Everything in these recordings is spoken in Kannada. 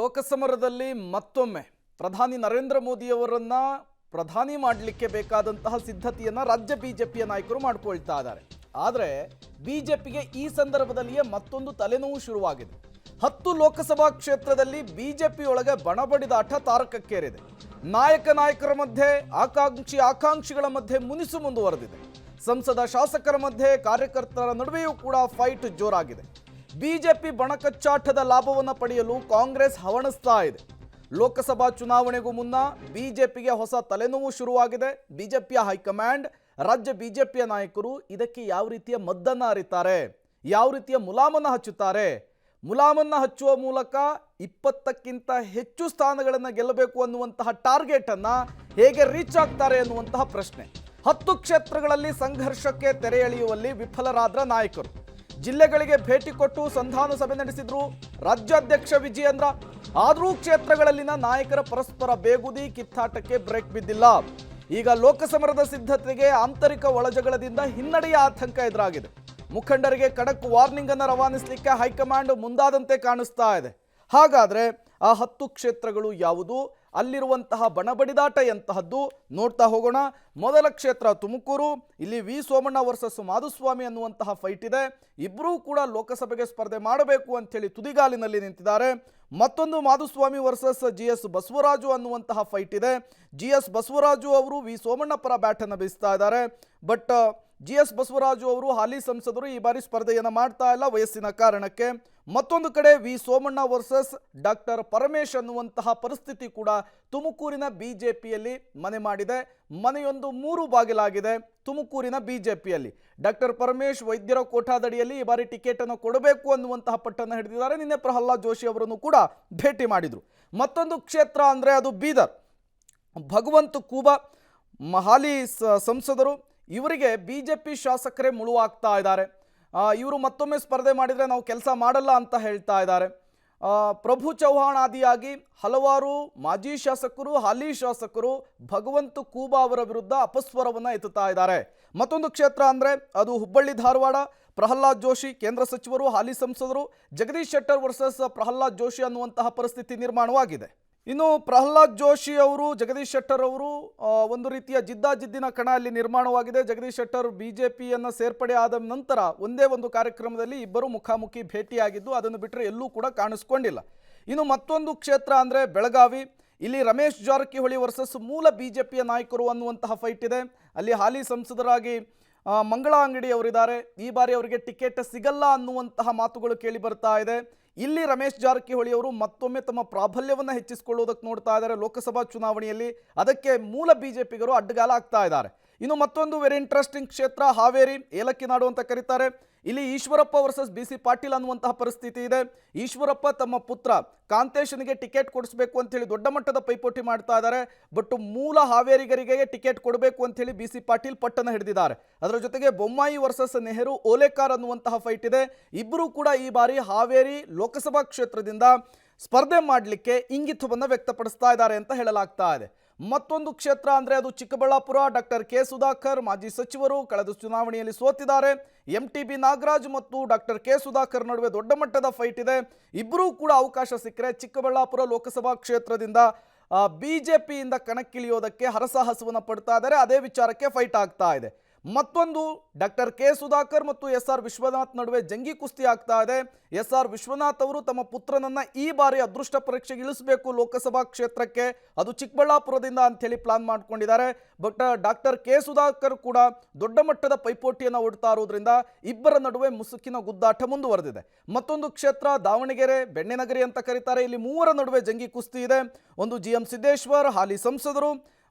ಲೋಕಸಮರದಲ್ಲಿ ಮತ್ತೊಮ್ಮೆ ಪ್ರಧಾನಿ ನರೇಂದ್ರ ಮೋದಿಯವರನ್ನ ಪ್ರಧಾನಿ ಮಾಡಲಿಕ್ಕೆ ಬೇಕಾದಂತಹ ಸಿದ್ಧತೆಯನ್ನ ರಾಜ್ಯ ಬಿಜೆಪಿಯ ನಾಯಕರು ಮಾಡಿಕೊಳ್ತಾ ಇದ್ದಾರೆ. ಆದರೆ ಬಿಜೆಪಿಗೆ ಈ ಸಂದರ್ಭದಲ್ಲಿಯೇ ಮತ್ತೊಂದು ತಲೆನೋವು ಶುರುವಾಗಿದೆ. 10 ಲೋಕಸಭಾ ಕ್ಷೇತ್ರದಲ್ಲಿ ಬಿಜೆಪಿ ಒಳಗೆ ಬಣಬಡಿದಾಟ ತಾರಕಕ್ಕೇರಿದೆ. ನಾಯಕರ ಮಧ್ಯೆ ಆಕಾಂಕ್ಷಿಗಳ ಮಧ್ಯೆ ಮುನಿಸು ಮುಂದುವರೆದಿದೆ. ಸಂಸದ ಶಾಸಕರ ಮಧ್ಯೆ ಕಾರ್ಯಕರ್ತರ ನಡುವೆಯೂ ಕೂಡ ಫೈಟ್ ಜೋರಾಗಿದೆ. ಬಿಜೆಪಿ ಬಣಕಚ್ಚಾಟದ ಲಾಭವನ್ನು ಪಡೆಯಲು ಕಾಂಗ್ರೆಸ್ ಹವಣಿಸ್ತಾ ಇದೆ. ಲೋಕಸಭಾ ಚುನಾವಣೆಗೂ ಮುನ್ನ ಬಿಜೆಪಿಗೆ ಹೊಸ ತಲೆನೋವು ಶುರುವಾಗಿದೆ. ಬಿಜೆಪಿಯ ಹೈಕಮಾಂಡ್, ರಾಜ್ಯ ಬಿಜೆಪಿಯ ನಾಯಕರು ಇದಕ್ಕೆ ಯಾವ ರೀತಿಯ ಮದ್ದನ್ನು ಅರಿತಾರೆ, ಯಾವ ರೀತಿಯ ಮುಲಾಮನ್ನು ಹಚ್ಚುತ್ತಾರೆ, ಮುಲಾಮನ್ನು ಹಚ್ಚುವ ಮೂಲಕ 20ಕ್ಕಿಂತ ಹೆಚ್ಚು ಸ್ಥಾನಗಳನ್ನು ಗೆಲ್ಲಬೇಕು ಅನ್ನುವಂತಹ ಟಾರ್ಗೆಟ್ ಅನ್ನ ಹೇಗೆ ರೀಚ್ ಆಗ್ತಾರೆ ಅನ್ನುವಂತಹ ಪ್ರಶ್ನೆ. 10 ಕ್ಷೇತ್ರಗಳಲ್ಲಿ ಸಂಘರ್ಷಕ್ಕೆ ತೆರೆ ಎಳೆಯುವಲ್ಲಿ ವಿಫಲರಾದ ನಾಯಕರು ಜಿಲ್ಲೆಗಳಿಗೆ ಭೇಟಿ ಕೊಟ್ಟು ಸಂಧಾನ ಸಭೆ ನಡೆಸಿದ್ರು ರಾಜ್ಯಾಧ್ಯಕ್ಷ ವಿಜಯೇಂದ್ರ. ಆದರೂ ಕ್ಷೇತ್ರಗಳಲ್ಲಿನ ನಾಯಕರ ಪರಸ್ಪರ ಬೇಗುದಿ ಕಿತ್ತಾಟಕ್ಕೆ ಬ್ರೇಕ್ ಬಿದ್ದಿಲ್ಲ. ಈಗ ಲೋಕಸಮರದ ಸಿದ್ಧತೆಗೆ ಆಂತರಿಕ ಒಳಜಗಳದಿಂದ ಹಿನ್ನಡೆಯ ಆತಂಕ ಎದುರಾಗಿದೆ. ಮುಖಂಡರಿಗೆ ಖಡಕ್ ವಾರ್ನಿಂಗ್ ಅನ್ನು ರವಾನಿಸಲಿಕ್ಕೆ ಹೈಕಮಾಂಡ್ ಮುಂದಾದಂತೆ ಕಾಣಿಸ್ತಾ ಇದೆ. ಹಾಗಾದ್ರೆ ಆ 10 ಕ್ಷೇತ್ರಗಳು ಯಾವುದು, ಅಲ್ಲಿರುವಂತಹ ಬಣಬಡಿದಾಟ ಎಂತಹದ್ದು ನೋಡ್ತಾ ಹೋಗೋಣ. ಮೊದಲ ಕ್ಷೇತ್ರ ತುಮಕೂರು. ಇಲ್ಲಿ ವಿ ಸೋಮಣ್ಣ ವರ್ಸಸ್ ಮಾಧುಸ್ವಾಮಿ ಅನ್ನುವಂತಹ ಫೈಟ್ ಇದೆ. ಇಬ್ಬರೂ ಕೂಡ ಲೋಕಸಭೆಗೆ ಸ್ಪರ್ಧೆ ಮಾಡಬೇಕು ಅಂತೇಳಿ ತುದಿಗಾಲಿನಲ್ಲಿ ನಿಂತಿದ್ದಾರೆ. ಮತ್ತೊಂದು ಮಾಧುಸ್ವಾಮಿ ವರ್ಸಸ್ GS ಬಸವರಾಜು ಅನ್ನುವಂತಹ ಫೈಟ್ ಇದೆ. GS ಬಸವರಾಜು ಅವರು ವಿ ಸೋಮಣ್ಣ ಪರ ಬ್ಯಾಟನ್ನು ಬೀಸ್ತಾ ಇದ್ದಾರೆ. ಬಟ್ GS ಬಸವರಾಜು ಅವರು ಹಾಲಿ ಸಂಸದರು, ಈ ಬಾರಿ ಸ್ಪರ್ಧೆಯನ್ನು ಮಾಡ್ತಾ ಇಲ್ಲ ವಯಸ್ಸಿನ ಕಾರಣಕ್ಕೆ. ಮತ್ತೊಂದು ಕಡೆ V Somanna versus doctor Paramesh ಅನ್ನುವಂತಹ ಪರಿಸ್ಥಿತಿ ಕೂಡ ತುಮಕೂರಿನ ಬಿಜೆಪಿಯಲ್ಲಿ ಮನೆ ಮಾಡಿದೆ. ಮನೆಯೊಂದು 3 ಬಾಗಿಲಾಗಿದೆ ತುಮಕೂರಿನ ಬಿಜೆಪಿಯಲ್ಲಿ. ಡಾಕ್ಟರ್ ಪರಮೇಶ್ ವೈದ್ಯರ ಕೋಟಾದಡಿಯಲ್ಲಿ ಈ ಬಾರಿ ಟಿಕೆಟ್ ಅನ್ನು ಕೊಡಬೇಕು ಅನ್ನುವಂತಹ ಪಟ್ಟನ್ನು ಹಿಡಿದಿದ್ದಾರೆ. ನಿನ್ನೆ ಪ್ರಹ್ಲಾದ್ ಜೋಶಿ ಅವರನ್ನು ಕೂಡ ಭೇಟಿ ಮಾಡಿದ್ರು. ಮತ್ತೊಂದು ಕ್ಷೇತ್ರ ಅಂದರೆ ಅದು ಬೀದರ್. ಭಗವಂತ ಖೂಬಾ ಹಾಲಿ ಸಂಸದರು, ಇವರಿಗೆ ಬಿಜೆಪಿ ಶಾಸಕರೇ ಮುಳುವಾಗ್ತಾ ಇದ್ದಾರೆ. ಇವರು ಮತ್ತೊಮ್ಮೆ ಸ್ಪರ್ಧೆ ಮಾಡಿದರೆ ನಾವು ಕೆಲಸ ಮಾಡಲ್ಲ ಅಂತ ಹೇಳ್ತಾ ಇದ್ದಾರೆ. ಪ್ರಭು ಚೌಹಾಣ್ ಆದಿಯಾಗಿ ಹಲವಾರು ಮಾಜಿ ಶಾಸಕರು, ಹಾಲಿ ಶಾಸಕರು ಭಗವಂತ ಖೂಬಾ ಅವರ ವಿರುದ್ಧ ಅಪಸ್ವರವನ್ನು ಎತ್ತುತ್ತಾ ಇದ್ದಾರೆ. ಮತ್ತೊಂದು ಕ್ಷೇತ್ರ ಅಂದರೆ ಅದು ಹುಬ್ಬಳ್ಳಿ ಧಾರವಾಡ. ಪ್ರಹ್ಲಾದ್ ಜೋಶಿ ಕೇಂದ್ರ ಸಚಿವರು, ಹಾಲಿ ಸಂಸದರು. ಜಗದೀಶ್ ಶೆಟ್ಟರ್ ವರ್ಸಸ್ ಪ್ರಹ್ಲಾದ್ ಜೋಶಿ ಅನ್ನುವಂತಹ ಪರಿಸ್ಥಿತಿ ನಿರ್ಮಾಣವಾಗಿದೆ. ಇನ್ನು ಪ್ರಹ್ಲಾದ್ ಜೋಶಿ ಅವರು, ಜಗದೀಶ್ ಶೆಟ್ಟರ್ ಅವರು ಒಂದು ರೀತಿಯ ಜಿದ್ದಾಜಿದ್ದಿನ ಕಣ ಅಲ್ಲಿ ನಿರ್ಮಾಣವಾಗಿದೆ. ಜಗದೀಶ್ ಶೆಟ್ಟರ್ ಬಿಜೆಪಿಯನ್ನು ಸೇರ್ಪಡೆ ಆದ ನಂತರ ಒಂದೇ ಒಂದು ಕಾರ್ಯಕ್ರಮದಲ್ಲಿ ಇಬ್ಬರು ಮುಖಾಮುಖಿ ಭೇಟಿಯಾಗಿದ್ದು, ಅದನ್ನು ಬಿಟ್ಟರೆ ಎಲ್ಲೂ ಕೂಡ ಕಾಣಿಸ್ಕೊಂಡಿಲ್ಲ. ಇನ್ನು ಮತ್ತೊಂದು ಕ್ಷೇತ್ರ ಅಂದರೆ ಬೆಳಗಾವಿ. ಇಲ್ಲಿ ರಮೇಶ್ ಜಾರಕಿಹೊಳಿ ವರ್ಸಸ್ ಮೂಲ ಬಿಜೆಪಿಯ ನಾಯಕರು ಅನ್ನುವಂತಹ ಫೈಟ್ ಇದೆ. ಅಲ್ಲಿ ಹಾಲಿ ಸಂಸದರಾಗಿ ಮಂಗಳಾ ಅಂಗಡಿ ಅವರಿದ್ದಾರೆ. ಈ ಬಾರಿ ಅವರಿಗೆ ಟಿಕೆಟ್ ಸಿಗಲ್ಲ ಅನ್ನುವಂತಹ ಮಾತುಗಳು ಕೇಳಿ ಬರ್ತಾ ಇದೆ. ಇಲ್ಲಿ ರಮೇಶ್ ಜಾರಕಿಹೊಳಿ ಅವರು ಮತ್ತೊಮ್ಮೆ ತಮ್ಮ ಪ್ರಾಬಲ್ಯವನ್ನು ಹೆಚ್ಚಿಸಿಕೊಳ್ಳುವುದಕ್ಕೆ ನೋಡ್ತಾ ಇದ್ದಾರೆ ಲೋಕಸಭಾ ಚುನಾವಣೆಯಲ್ಲಿ. ಅದಕ್ಕೆ ಮೂಲ ಬಿಜೆಪಿಗರು ಅಡ್ಡಗಾಲ ಆಗ್ತಾ ಇದ್ದಾರೆ. ಇನ್ನು ಮತ್ತೊಂದು ವೆರಿ ಇಂಟ್ರೆಸ್ಟಿಂಗ್ ಕ್ಷೇತ್ರ ಹಾವೇರಿ, ಏಲಕ್ಕಿ ನಾಡು ಅಂತ ಕರೀತಾರೆ. ಇಲ್ಲಿ ಈಶ್ವರಪ್ಪ ವರ್ಸಸ್ BC ಪಾಟೀಲ್ ಅನ್ನುವಂತಹ ಪರಿಸ್ಥಿತಿ ಇದೆ. ಈಶ್ವರಪ್ಪ ತಮ್ಮ ಪುತ್ರ ಕಾಂತೇಶನಿಗೆ ಟಿಕೆಟ್ ಕೊಡಿಸಬೇಕು ಅಂತೇಳಿ ದೊಡ್ಡ ಮಟ್ಟದ ಪೈಪೋಟಿ ಮಾಡ್ತಾ ಇದ್ದಾರೆ. ಬಟ್ ಮೂಲ ಹಾವೇರಿಗರಿಗೆ ಟಿಕೆಟ್ ಕೊಡಬೇಕು ಅಂತೇಳಿ BC ಪಾಟೀಲ್ ಪಟ್ಟನ್ನು ಹಿಡಿದಿದ್ದಾರೆ. ಅದರ ಜೊತೆಗೆ ಬೊಮ್ಮಾಯಿ ವರ್ಸಸ್ ನೆಹರು ಓಲೇಕಾರ್ ಅನ್ನುವಂತಹ ಫೈಟ್ ಇದೆ. ಇಬ್ಬರೂ ಕೂಡ ಈ ಬಾರಿ ಹಾವೇರಿ ಲೋಕಸಭಾ ಕ್ಷೇತ್ರದಿಂದ ಸ್ಪರ್ಧೆ ಮಾಡಲಿಕ್ಕೆ ಇಂಗಿತವನ್ನು ವ್ಯಕ್ತಪಡಿಸ್ತಾ ಇದ್ದಾರೆ ಅಂತ ಹೇಳಲಾಗ್ತಾ ಇದೆ. ಮತ್ತೊಂದು ಕ್ಷೇತ್ರ ಅಂದರೆ ಅದು ಚಿಕ್ಕಬಳ್ಳಾಪುರ. ಡಾಕ್ಟರ್ ಕೆ ಸುಧಾಕರ್ ಮಾಜಿ ಸಚಿವರು, ಕಳೆದ ಚುನಾವಣೆಯಲ್ಲಿ ಸೋತಿದ್ದಾರೆ. MTB ನಾಗರಾಜ್ ಮತ್ತು ಡಾಕ್ಟರ್ ಕೆ ಸುಧಾಕರ್ ನಡುವೆ ದೊಡ್ಡ ಮಟ್ಟದ ಫೈಟ್ ಇದೆ. ಇಬ್ಬರೂ ಕೂಡ ಅವಕಾಶ ಸಿಕ್ಕರೆ ಚಿಕ್ಕಬಳ್ಳಾಪುರ ಲೋಕಸಭಾ ಕ್ಷೇತ್ರದಿಂದ ಬಿಜೆಪಿಯಿಂದ ಕಣಕ್ಕಿಳಿಯೋದಕ್ಕೆ ಹರಸಾಹಸವನ್ನು ಪಡ್ತಾ ಇದ್ದಾರೆ. ಅದೇ ವಿಚಾರಕ್ಕೆ ಫೈಟ್ ಆಗ್ತಾ ಇದೆ. ಮತ್ತೊಂದು ಡಾಕ್ಟರ್ ಕೆ ಸುಧಾಕರ್ ಮತ್ತು SR ವಿಶ್ವನಾಥ್ ನಡುವೆ ಜಂಗಿ ಕುಸ್ತಿ ಆಗ್ತಾ ಇದೆ. SR ವಿಶ್ವನಾಥ್ ಅವರು ತಮ್ಮ ಪುತ್ರನನ್ನ ಈ ಬಾರಿ ಅದೃಷ್ಟ ಪರೀಕ್ಷೆಗೆ ಇಳಿಸಬೇಕು ಲೋಕಸಭಾ ಕ್ಷೇತ್ರಕ್ಕೆ, ಅದು ಚಿಕ್ಕಬಳ್ಳಾಪುರದಿಂದ ಅಂಥೇಳಿ ಪ್ಲಾನ್ ಮಾಡ್ಕೊಂಡಿದ್ದಾರೆ. ಬಟ್ ಡಾಕ್ಟರ್ ಕೆ ಸುಧಾಕರ್ ಕೂಡ ದೊಡ್ಡ ಮಟ್ಟದ ಪೈಪೋಟಿಯನ್ನು ಒಡ್ತಾ ಇರೋದ್ರಿಂದ ಇಬ್ಬರ ನಡುವೆ ಮುಸುಕಿನ ಗುದ್ದಾಟ ಮುಂದುವರೆದಿದೆ. ಮತ್ತೊಂದು ಕ್ಷೇತ್ರ ದಾವಣಗೆರೆ, ಬೆಣ್ಣೆನಗರಿ ಅಂತ ಕರೀತಾರೆ. ಇಲ್ಲಿ 3 ನಡುವೆ ಜಂಗಿ ಕುಸ್ತಿ ಇದೆ. ಒಂದು GM ಸಿದ್ದೇಶ್ವರ್ ಹಾಲಿ ಸಂಸದರು,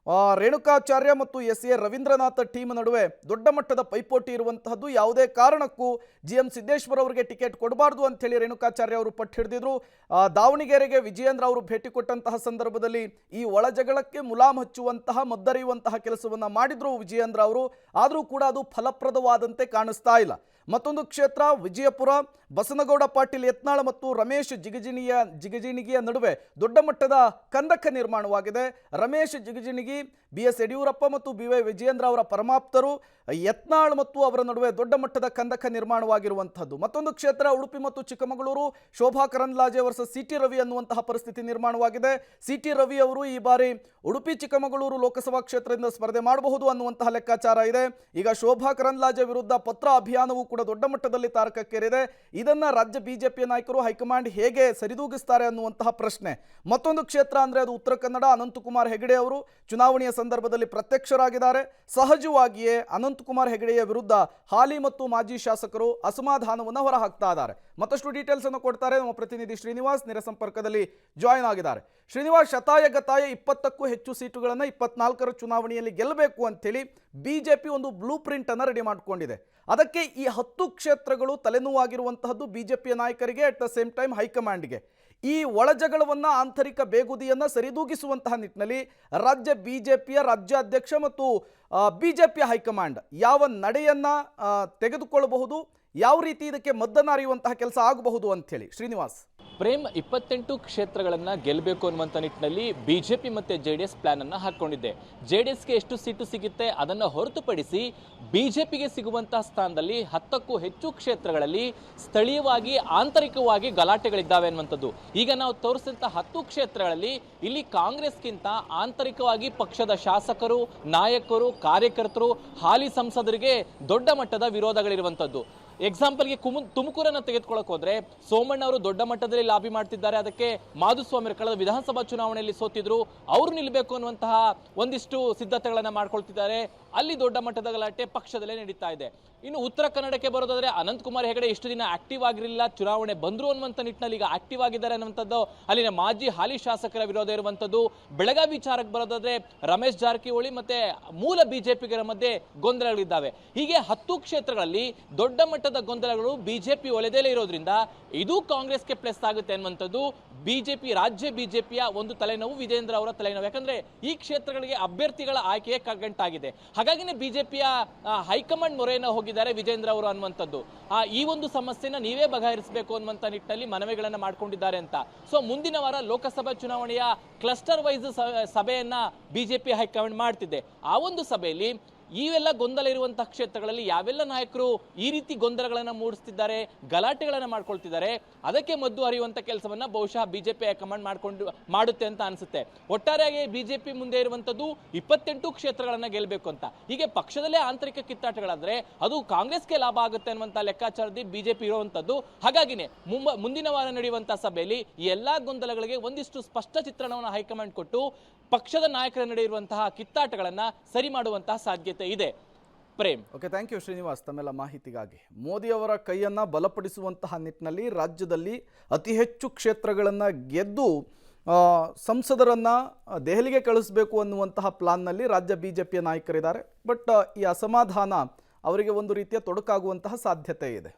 ರೇಣುಕಾಚಾರ್ಯ ಮತ್ತು SA ರವೀಂದ್ರನಾಥ್ ಟೀಮ್ ನಡುವೆ ದೊಡ್ಡ ಮಟ್ಟದ ಪೈಪೋಟಿ ಇರುವಂತಹದ್ದು. ಯಾವುದೇ ಕಾರಣಕ್ಕೂ GM ಸಿದ್ದೇಶ್ವರ್ ಅವರಿಗೆ ಟಿಕೆಟ್ ಕೊಡಬಾರ್ದು ಅಂತೇಳಿ ರೇಣುಕಾಚಾರ್ಯ ಅವರು ಪಟ್ಟು ಹಿಡಿದಿದ್ರು. ದಾವಣಗೆರೆಗೆ ವಿಜಯೇಂದ್ರ ಅವರು ಭೇಟಿ ಕೊಟ್ಟಂತಹ ಸಂದರ್ಭದಲ್ಲಿ ಈ ಒಳಜಗಳಕ್ಕೆ ಮುಲಾಮ್ ಹಚ್ಚುವಂತಹ, ಮದ್ದರಿಯುವಂತಹ ಕೆಲಸವನ್ನು ಮಾಡಿದ್ರು ವಿಜಯೇಂದ್ರ ಅವರು. ಆದರೂ ಕೂಡ ಅದು ಫಲಪ್ರದವಾದಂತೆ ಕಾಣಿಸ್ತಾ ಇಲ್ಲ. ಮತ್ತೊಂದು ಕ್ಷೇತ್ರ ವಿಜಯಪುರ. ಬಸನಗೌಡ ಪಾಟೀಲ್ ಯತ್ನಾಳ್ ಮತ್ತು ರಮೇಶ್ ಜಿಗಜಿಣಿಗಿಯ ನಡುವೆ ದೊಡ್ಡ ಮಟ್ಟದ ಕಂದಕ ನಿರ್ಮಾಣವಾಗಿದೆ. ರಮೇಶ್ ಜಿಗಜಿಣಗಿ BS ಯಡಿಯೂರಪ್ಪ ಮತ್ತು BY ವಿಜಯೇಂದ್ರ ಅವರ ಪರಮಾಪ್ತರು ಯತ್ನಾಳ್ ಮತ್ತು ಅವರ ನಡುವೆ ದೊಡ್ಡ ಮಟ್ಟದ ಕಂದಕ ನಿರ್ಮಾಣವಾಗಿರುವಂಥದ್ದು. ಮತ್ತೊಂದು ಕ್ಷೇತ್ರ ಉಡುಪಿ ಮತ್ತು ಚಿಕ್ಕಮಗಳೂರು, ಶೋಭಾ ಕರಂದ್ಲಾಜೆ ವರ್ಸಸ್ CT ರವಿ ಅನ್ನುವಂತಹ ಪರಿಸ್ಥಿತಿ ನಿರ್ಮಾಣವಾಗಿದೆ. CT ರವಿ ಅವರು ಈ ಬಾರಿ ಉಡುಪಿ ಚಿಕ್ಕಮಗಳೂರು ಲೋಕಸಭಾ ಕ್ಷೇತ್ರದಿಂದ ಸ್ಪರ್ಧೆ ಮಾಡಬಹುದು ಅನ್ನುವಂತಹ ಲೆಕ್ಕಾಚಾರ ಇದೆ. ಈಗ ಶೋಭಾ ಕರಂದ್ಲಾಜೆ ವಿರುದ್ಧ ಪತ್ರ ಅಭಿಯಾನವೂ ಕೂಡ ದೊಡ್ಡ ಮಟ್ಟದಲ್ಲಿ ತಾರಕಕ್ಕೇರಿದೆ. ಇದನ್ನ ರಾಜ್ಯ ಬಿಜೆಪಿಯ ನಾಯಕರು ಹೈಕಮಾಂಡ್ ಹೇಗೆ ಸರಿದೂಗಿಸ್ತಾರೆ ಅನ್ನುವಂತಹ ಪ್ರಶ್ನೆ. ಮತ್ತೊಂದು ಕ್ಷೇತ್ರ ಅಂದ್ರೆ ಅದು ಉತ್ತರ ಕನ್ನಡ. ಅನಂತಕುಮಾರ್ ಹೆಗಡೆ ಅವರು ಚುನಾವಣೆಯ ಸಂದರ್ಭದಲ್ಲಿ ಪ್ರತ್ಯಕ್ಷರಾಗಿದ್ದಾರೆ. ಸಹಜವಾಗಿಯೇ ಅನಂತಕುಮಾರ್ ಹೆಗಡೆಯ ವಿರುದ್ಧ ಹಾಲಿ ಮತ್ತು ಮಾಜಿ ಶಾಸಕರು ಅಸಮಾಧಾನವನ್ನು ಹೊರಹಾಕ್ತಾ ಇದ್ದಾರೆ. ಮತ್ತಷ್ಟು ಡೀಟೇಲ್ಸ್ ಅನ್ನು ಕೊಡ್ತಾರೆ ನಮ್ಮ ಪ್ರತಿನಿಧಿ ಶ್ರೀನಿವಾಸ್, ನೇರ ಸಂಪರ್ಕದಲ್ಲಿ ಜಾಯಿನ್ ಆಗಿದ್ದಾರೆ. ಶ್ರೀನಿವಾಸ್, ಶತಾಯಗತಾಯ 20ಕ್ಕೂ ಹೆಚ್ಚು ಸೀಟುಗಳನ್ನು 24ರ ಚುನಾವಣೆಯಲ್ಲಿ ಗೆಲ್ಲಬೇಕು ಅಂತೇಳಿ ಬಿಜೆಪಿ ಒಂದು ಬ್ಲೂ ಪ್ರಿಂಟ್ ಅನ್ನು ರೆಡಿ ಮಾಡಿಕೊಂಡಿದೆ. ಅದಕ್ಕೆ ಈ 10 ಕ್ಷೇತ್ರಗಳು ತಲೆನೋವಾಗಿರುವಂತಹದ್ದು ಬಿಜೆಪಿಯ ನಾಯಕರಿಗೆ, ಅಟ್ ದ ಸೇಮ್ ಟೈಮ್ ಹೈಕಮಾಂಡ್ಗೆ. ಈ ಒಳಜಗಳವನ್ನು, ಆಂತರಿಕ ಬೇಗುದಿಯನ್ನು ಸರಿದೂಗಿಸುವಂತಹ ನಿಟ್ಟಿನಲ್ಲಿ ರಾಜ್ಯ ಬಿಜೆಪಿಯ ರಾಜ್ಯಾಧ್ಯಕ್ಷ ಮತ್ತು ಬಿಜೆಪಿಯ ಹೈಕಮಾಂಡ್ ಯಾವ ನಡೆಯನ್ನ ತೆಗೆದುಕೊಳ್ಳಬಹುದು, ಯಾವ ರೀತಿ ಇದಕ್ಕೆ ಮದ್ದನ್ನು ಅರಿಯುವಂತಹ ಕೆಲಸ ಆಗಬಹುದು ಅಂಥೇಳಿ ಶ್ರೀನಿವಾಸ್. ಪ್ರೇಮ್, 28 ಕ್ಷೇತ್ರಗಳನ್ನ ಗೆಲ್ಲಬೇಕು ಅನ್ನುವಂಥ ನಿಟ್ಟಿನಲ್ಲಿ ಬಿಜೆಪಿ ಮತ್ತೆ JDS ಪ್ಲಾನ್ ಅನ್ನ ಹಾಕೊಂಡಿದೆ. JDSಗೆ ಎಷ್ಟು ಸೀಟು ಸಿಗುತ್ತೆ ಅದನ್ನು ಹೊರತುಪಡಿಸಿ ಬಿಜೆಪಿಗೆ ಸಿಗುವಂತಹ ಸ್ಥಾನದಲ್ಲಿ 10ಕ್ಕೂ ಹೆಚ್ಚು ಕ್ಷೇತ್ರಗಳಲ್ಲಿ ಸ್ಥಳೀಯವಾಗಿ ಆಂತರಿಕವಾಗಿ ಗಲಾಟೆಗಳಿದ್ದಾವೆ ಅನ್ನುವಂಥದ್ದು. ಈಗ ನಾವು ತೋರಿಸಿದಂಥ 10 ಕ್ಷೇತ್ರಗಳಲ್ಲಿ ಇಲ್ಲಿ ಕಾಂಗ್ರೆಸ್ಗಿಂತ ಆಂತರಿಕವಾಗಿ ಪಕ್ಷದ ಶಾಸಕರು, ನಾಯಕರು, ಕಾರ್ಯಕರ್ತರು, ಹಾಲಿ ಸಂಸದರಿಗೆ ದೊಡ್ಡ ಮಟ್ಟದ ವಿರೋಧಗಳಿರುವಂಥದ್ದು. ಎಕ್ಸಾಂಪಲ್ಗೆ ತುಮಕೂರನ್ನು ತೆಗೆದುಕೊಳ್ಳಕ್ಕೆ ಹೋದ್ರೆ ಸೋಮಣ್ಣ ಅವರು ದೊಡ್ಡ ಮಟ್ಟದಲ್ಲಿ ಲಾಬಿ ಮಾಡ್ತಿದ್ದಾರೆ. ಅದಕ್ಕೆ ಮಾಧುಸ್ವಾಮಿ ಕಳೆದ ವಿಧಾನಸಭಾ ಚುನಾವಣೆಯಲ್ಲಿ ಸೋತಿದ್ರು, ಅವರು ನಿಲ್ಲಬೇಕು ಅನ್ನುವಂತಹ ಒಂದಿಷ್ಟು ಸಿದ್ಧತೆಗಳನ್ನ ಮಾಡ್ಕೊಳ್ತಿದ್ದಾರೆ. ಅಲ್ಲಿ ದೊಡ್ಡ ಮಟ್ಟದ ಗಲಾಟೆ ಪಕ್ಷದಲ್ಲೇ ನಡೀತಾ ಇದೆ. ಇನ್ನು ಉತ್ತರ ಕನ್ನಡಕ್ಕೆ ಬರೋದಾದ್ರೆ ಅನಂತಕುಮಾರ್ ಹೆಗಡೆ ಎಷ್ಟು ದಿನ ಆಕ್ಟಿವ್ ಆಗಿರಲಿಲ್ಲ, ಚುನಾವಣೆ ಬಂದ್ರು ಅನ್ನುವಂಥ ನಿಟ್ಟಿನಲ್ಲಿ ಈಗ ಆಕ್ಟಿವ್ ಆಗಿದ್ದಾರೆ ಅನ್ನುವಂಥದ್ದು ಅಲ್ಲಿನ ಮಾಜಿ ಹಾಲಿ ಶಾಸಕರ ವಿರೋಧ ಇರುವಂಥದ್ದು. ಬೆಳಗಾವಿ ವಿಚಾರಕ್ಕೆ ಬರೋದಾದ್ರೆ ರಮೇಶ್ ಜಾರಕಿಹೊಳಿ ಮತ್ತೆ ಮೂಲ ಬಿಜೆಪಿಗರ ಮಧ್ಯೆ ಗೊಂದಲಗಳಿದ್ದಾವೆ. ಹೀಗೆ 10 ಕ್ಷೇತ್ರಗಳಲ್ಲಿ ದೊಡ್ಡ ಮಟ್ಟದ ಗೊಂದಲಗಳು ಬಿಜೆಪಿ ಒಲೆದಲ್ಲೇ ಇರೋದ್ರಿಂದ ಇದು ಕಾಂಗ್ರೆಸ್ಗೆ ಪ್ಲಸ್ ಆಗುತ್ತೆ ಅನ್ನುವಂಥದ್ದು ರಾಜ್ಯ ಬಿಜೆಪಿಯ ಒಂದು ತಲೆನೋವು, ವಿಜೇಂದ್ರ ಅವರ ತಲೆನೋವು. ಯಾಕಂದ್ರೆ ಈ ಕ್ಷೇತ್ರಗಳಿಗೆ ಅಭ್ಯರ್ಥಿಗಳ ಆಯ್ಕೆಯೇ ಕಗ್ಗಂಟಾಗಿದೆ. ಹಾಗಾಗಿನೇ ಬಿಜೆಪಿಯ ಹೈಕಮಾಂಡ್ ಮೊರೆಯನ್ನು ಹೋಗಿದ್ದಾರೆ ವಿಜೇಂದ್ರ ಅವರು ಅನ್ನುವಂಥದ್ದು. ಈ ಒಂದು ಸಮಸ್ಯೆನ ನೀವೇ ಬಗೆಹರಿಸಬೇಕು ಅನ್ನುವಂಥ ನಿಟ್ಟಿನಲ್ಲಿ ಮನವಿಗಳನ್ನ ಮಾಡ್ಕೊಂಡಿದ್ದಾರೆ ಅಂತ. ಸೊ ಮುಂದಿನ ವಾರ ಲೋಕಸಭಾ ಚುನಾವಣೆಯ ಕ್ಲಸ್ಟರ್ ವೈಸ್ ಸಭೆಯನ್ನ ಬಿಜೆಪಿ ಹೈಕಮಾಂಡ್ ಮಾಡ್ತಿದೆ. ಆ ಒಂದು ಸಭೆಯಲ್ಲಿ ಇವೆಲ್ಲ ಗೊಂದಲ ಇರುವಂತಹ ಕ್ಷೇತ್ರಗಳಲ್ಲಿ ಯಾವೆಲ್ಲ ನಾಯಕರು ಈ ರೀತಿ ಗೊಂದಲಗಳನ್ನು ಮೂಡಿಸ್ತಿದ್ದಾರೆ, ಗಲಾಟೆಗಳನ್ನು ಮಾಡ್ಕೊಳ್ತಿದ್ದಾರೆ, ಅದಕ್ಕೆ ಮದ್ದು ಹರಿಯುವಂತ ಕೆಲಸವನ್ನ ಬಹುಶಃ ಬಿಜೆಪಿ ಹೈಕಮಾಂಡ್ ಮಾಡುತ್ತೆ ಅಂತ ಅನ್ಸುತ್ತೆ. ಒಟ್ಟಾರೆಯಾಗಿ ಬಿಜೆಪಿ ಮುಂದೆ ಇರುವಂತದ್ದು 28 ಕ್ಷೇತ್ರಗಳನ್ನ ಗೆಲ್ಲಬೇಕು ಅಂತ. ಹೀಗೆ ಪಕ್ಷದಲ್ಲೇ ಆಂತರಿಕ ಕಿತ್ತಾಟಗಳಾದ್ರೆ ಅದು ಕಾಂಗ್ರೆಸ್ಗೆ ಲಾಭ ಆಗುತ್ತೆ ಅನ್ನುವಂತ ಲೆಕ್ಕಾಚಾರದಲ್ಲಿ ಬಿಜೆಪಿ ಇರುವಂತದ್ದು. ಹಾಗಾಗಿನೇ ಮುಂದಿನ ವಾರ ನಡೆಯುವಂತಹ ಸಭೆಯಲ್ಲಿ ಈ ಎಲ್ಲಾ ಗೊಂದಲಗಳಿಗೆ ಒಂದಿಷ್ಟು ಸ್ಪಷ್ಟ ಚಿತ್ರಣವನ್ನು ಹೈಕಮಾಂಡ್ ಕೊಟ್ಟು ಪಕ್ಷದ ನಾಯಕರ ನಡುವೆ ಇರುವಂತಹ ಕಿತ್ತಾಟಗಳನ್ನ ಸರಿ ಮಾಡುವಂತಹ ಸಾಧ್ಯತೆ ಇದೆ. Prem, okay, thank you Srinivas ತಮ್ಮೆಲ್ಲ ಮಾಹಿತಿಗಾಗಿ. ಮೋದಿ ಅವರ ಕೈಯನ್ನು ಬಲಪಡಿಸುವಂತಹ ನಿಟ್ಟಿನಲ್ಲಿ ರಾಜ್ಯದಲ್ಲಿ ಅತಿ ಹೆಚ್ಚು ಕ್ಷೇತ್ರಗಳನ್ನು ಗೆದ್ದು ಸಂಸದರನ್ನು ದೆಹಲಿಗೆ ಕಳಿಸಬೇಕು ಅನ್ನುವಂತಹ ಪ್ಲಾನ್ನಲ್ಲಿ ರಾಜ್ಯ ಬಿಜೆಪಿಯ ನಾಯಕರಿದ್ದಾರೆ. ಬಟ್ ಈ ಅಸಮಾಧಾನ ಅವರಿಗೆ ಒಂದು ರೀತಿಯ ತೊಡಕಾಗುವಂತಹ ಸಾಧ್ಯತೆ ಇದೆ.